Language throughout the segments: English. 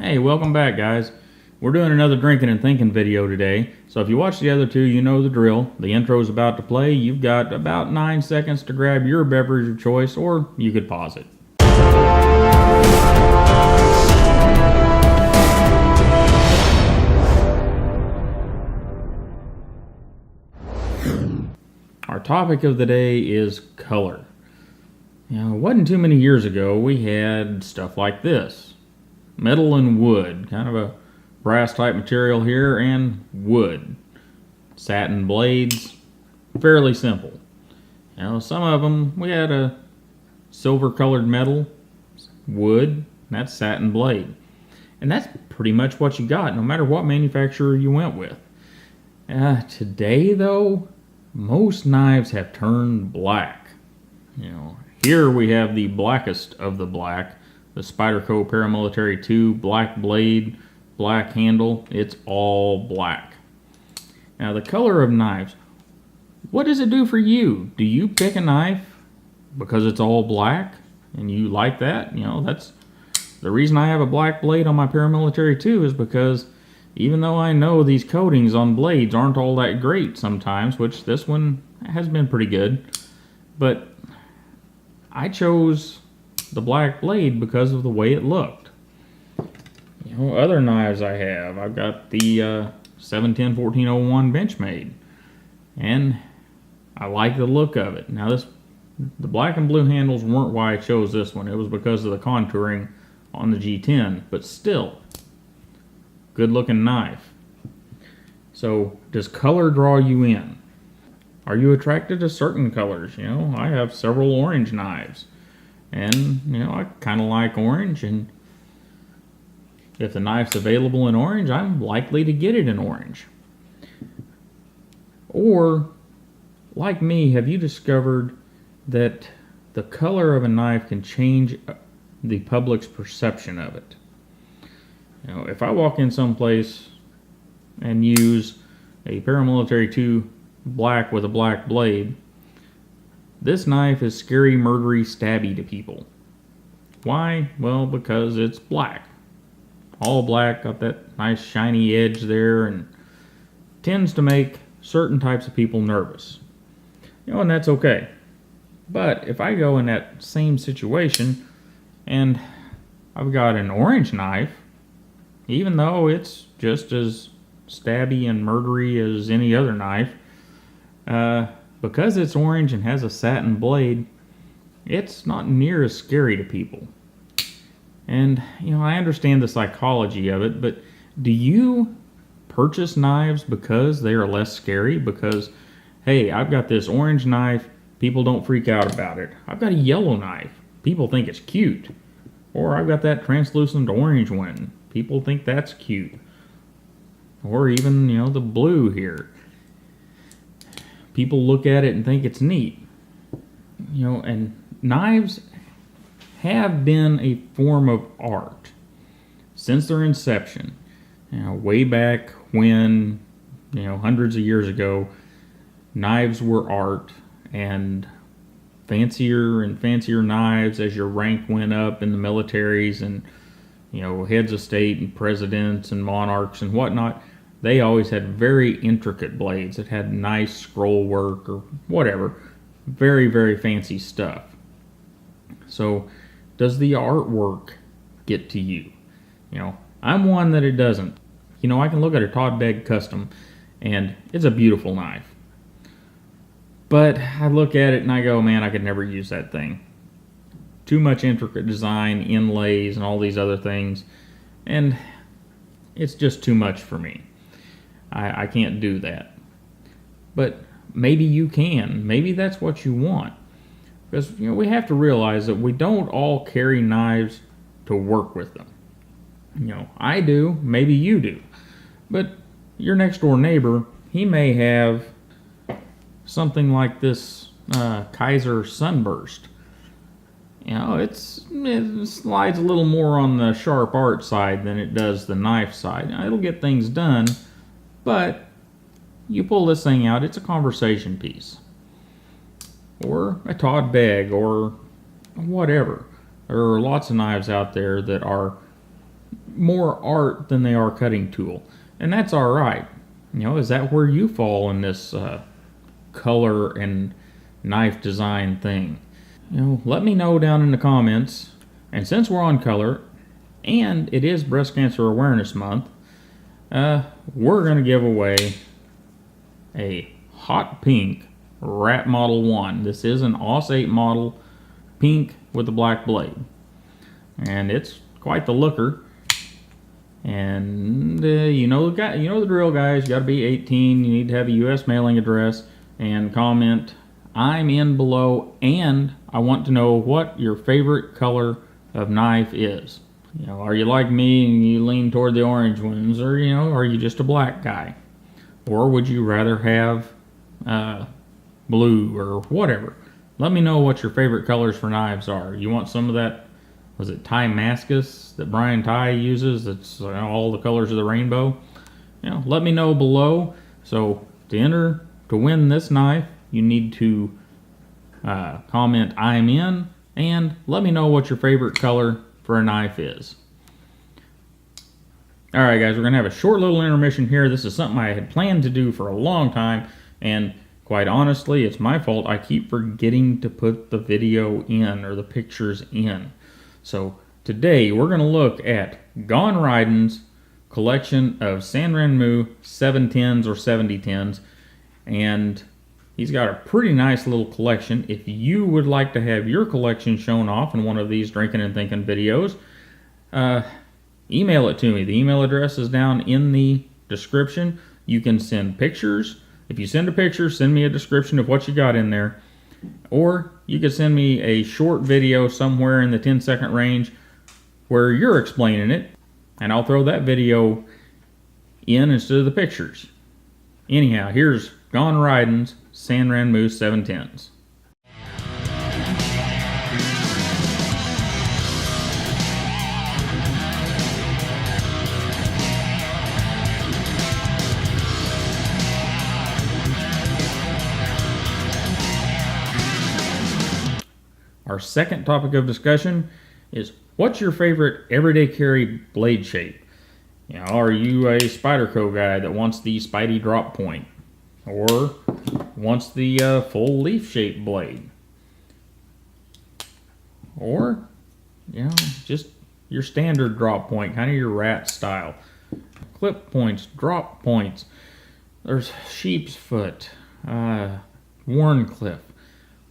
Hey, welcome back, guys. We're doing another Drinking and Thinking video today. So if you watch the other two, you know the drill. The intro is about to play. You've got about 9 seconds to grab your beverage of choice, or you could pause it. Our topic of the day is color. It wasn't too many years ago we had stuff like this. Metal and wood, kind of a brass type material here, and wood. Satin blades, fairly simple. Some of them, we had a silver colored metal, wood, that's satin blade. And that's pretty much what you got, no matter what manufacturer you went with. Today, though, most knives have turned black. Here we have the blackest of the black, the Spyderco Paramilitary 2 black blade, black handle. It's all black. Now, the color of knives, what does it do for you? Do you pick a knife because it's all black and you like that? That's the reason I have a black blade on my Paramilitary 2, is because even though I know these coatings on blades aren't all that great sometimes, which this one has been pretty good, but I chose the black blade because of the way it looked. Other knives I have, I've got the 710 1401 Benchmade, and I like the look of it. Now the black and blue handles weren't why I chose this one. It was because of the contouring on the G10, but still, good looking knife. So, does color draw you in? Are you attracted to certain colors? I have several orange knives, and I kind of like orange, and if the knife's available in orange, I'm likely to get it in orange. Or, like me, have you discovered that the color of a knife can change the public's perception of it? If I walk in someplace and use a Paramilitary 2 black with a black blade, this knife is scary, murdery, stabby to people. Why? Well, because it's black. All black, got that nice shiny edge there, and tends to make certain types of people nervous. And that's okay. But if I go in that same situation and I've got an orange knife, even though it's just as stabby and murdery as any other knife, because it's orange and has a satin blade, it's not near as scary to people. And, I understand the psychology of it, but do you purchase knives because they are less scary? Because, hey, I've got this orange knife, people don't freak out about it. I've got a yellow knife, people think it's cute. Or I've got that translucent orange one, people think that's cute. Or even, the blue here. People look at it and think it's neat. And knives have been a form of art since their inception. Way back when, hundreds of years ago, knives were art, and fancier and fancier knives as your rank went up in the militaries and, heads of state and presidents and monarchs and whatnot, they always had very intricate blades that had nice scroll work or whatever. Very, very fancy stuff. So, does the artwork get to you? I'm one that it doesn't. I can look at a Todd custom, and it's a beautiful knife. But I look at it and I go, man, I could never use that thing. Too much intricate design, inlays, and all these other things. And it's just too much for me. I can't do that. But maybe you can. Maybe that's what you want. Because, we have to realize that we don't all carry knives to work with them. I do. Maybe you do. But your next door neighbor, he may have something like this Kaiser Sunburst. It slides a little more on the sharp art side than it does the knife side. It'll get things done, but you pull this thing out, it's a conversation piece. Or a Todd or whatever. There are lots of knives out there that are more art than they are cutting tool. And that's all right. Is that where you fall in this color and knife design thing? Let me know down in the comments. And since we're on color, and it is Breast Cancer Awareness Month, we're going to give away a hot pink Rat Model 1. This is an Aus 8 model, pink with a black blade. And it's quite the looker. And you know the drill, guys. You got to be 18. You need to have a U.S. mailing address, and comment "I'm in" below. And I want to know what your favorite color of knife is. Are you like me and you lean toward the orange ones, or are you just a black guy, or would you rather have blue or whatever? Let me know what your favorite colors for knives are. You want some of that? Was it Timascus that Brian Ty uses? It's all the colors of the rainbow. Let me know below. So to enter to win this knife, you need to comment "I'm in" and let me know what your favorite color for a knife is. All right, guys, we're gonna have a short little intermission here. This is something I had planned to do for a long time, and quite honestly, it's my fault. I keep forgetting to put the video in or the pictures in. So today we're going to look at Gone Riding's collection of Sanrenmu 710s or 7010s, and he's got a pretty nice little collection. If you would like to have your collection shown off in one of these Drinkin and Thinkin videos, email it to me. The email address is down in the description. You can send pictures. If you send a picture, send me a description of what you got in there. Or you could send me a short video somewhere in the 10-second range where you're explaining it, and I'll throw that video in instead of the pictures. Anyhow, here's Gone Riding's Sanrenmu 710s. Our second topic of discussion is, what's your favorite everyday carry blade shape? Are you a Spyderco guy that wants the Spidey drop point, or wants the full leaf shape blade, or just your standard drop point, kind of your rat style? Clip points, drop points. There's sheep's foot, Warncliffe.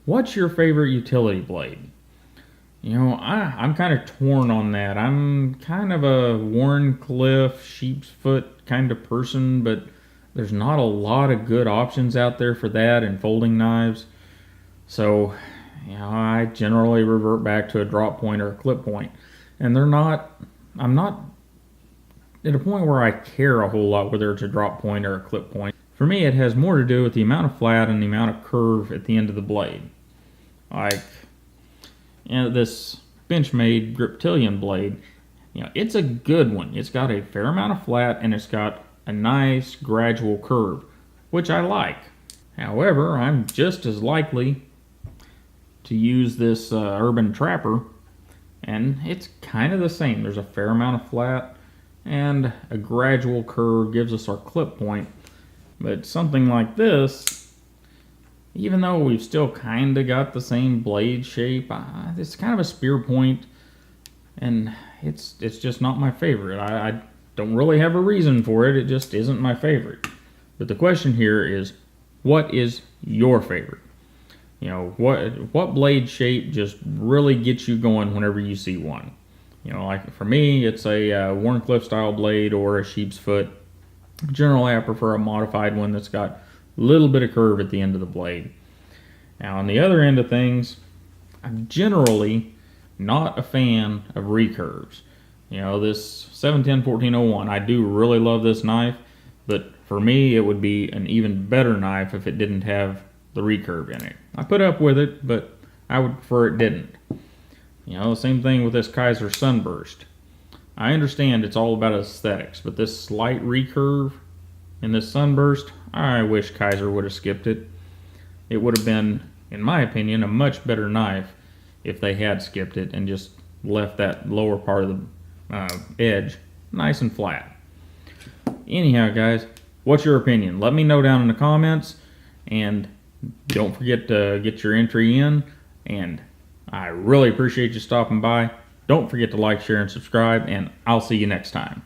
What's your favorite utility blade? I'm kind of torn on that. I'm kind of a Warncliffe, sheep's foot kind of person, but there's not a lot of good options out there for that in folding knives. So, I generally revert back to a drop point or a clip point. And I'm not at a point where I care a whole lot whether it's a drop point or a clip point. For me, it has more to do with the amount of flat and the amount of curve at the end of the blade. Like, this Benchmade Griptilian blade, it's a good one. It's got a fair amount of flat, and it's got a nice gradual curve, which I like. However, I'm just as likely to use this Urban Trapper, and it's kind of the same. There's a fair amount of flat, and a gradual curve gives us our clip point. But something like this, even though we've still kind of got the same blade shape, it's kind of a spear point, and it's just not my favorite. I don't really have a reason for it. It just isn't my favorite. But the question here is, what is your favorite? What blade shape just really gets you going whenever you see one? Like for me, it's a Warncliffe style blade or a sheep's foot. Generally, I prefer a modified one that's got a little bit of curve at the end of the blade. Now, on the other end of things, I'm generally not a fan of recurves. This 710-1401, I do really love this knife, but for me, it would be an even better knife if it didn't have the recurve in it. I put up with it, but I would prefer it didn't. The same thing with this Kaiser Sunburst. I understand it's all about aesthetics, but this slight recurve in this Sunburst, I wish Kaiser would have skipped it. It would have been, in my opinion, a much better knife if they had skipped it and just left that lower part of the edge nice and flat. Anyhow, guys, what's your opinion? Let me know down in the comments, and don't forget to get your entry in, and I really appreciate you stopping by. Don't forget to like, share, and subscribe, and I'll see you next time.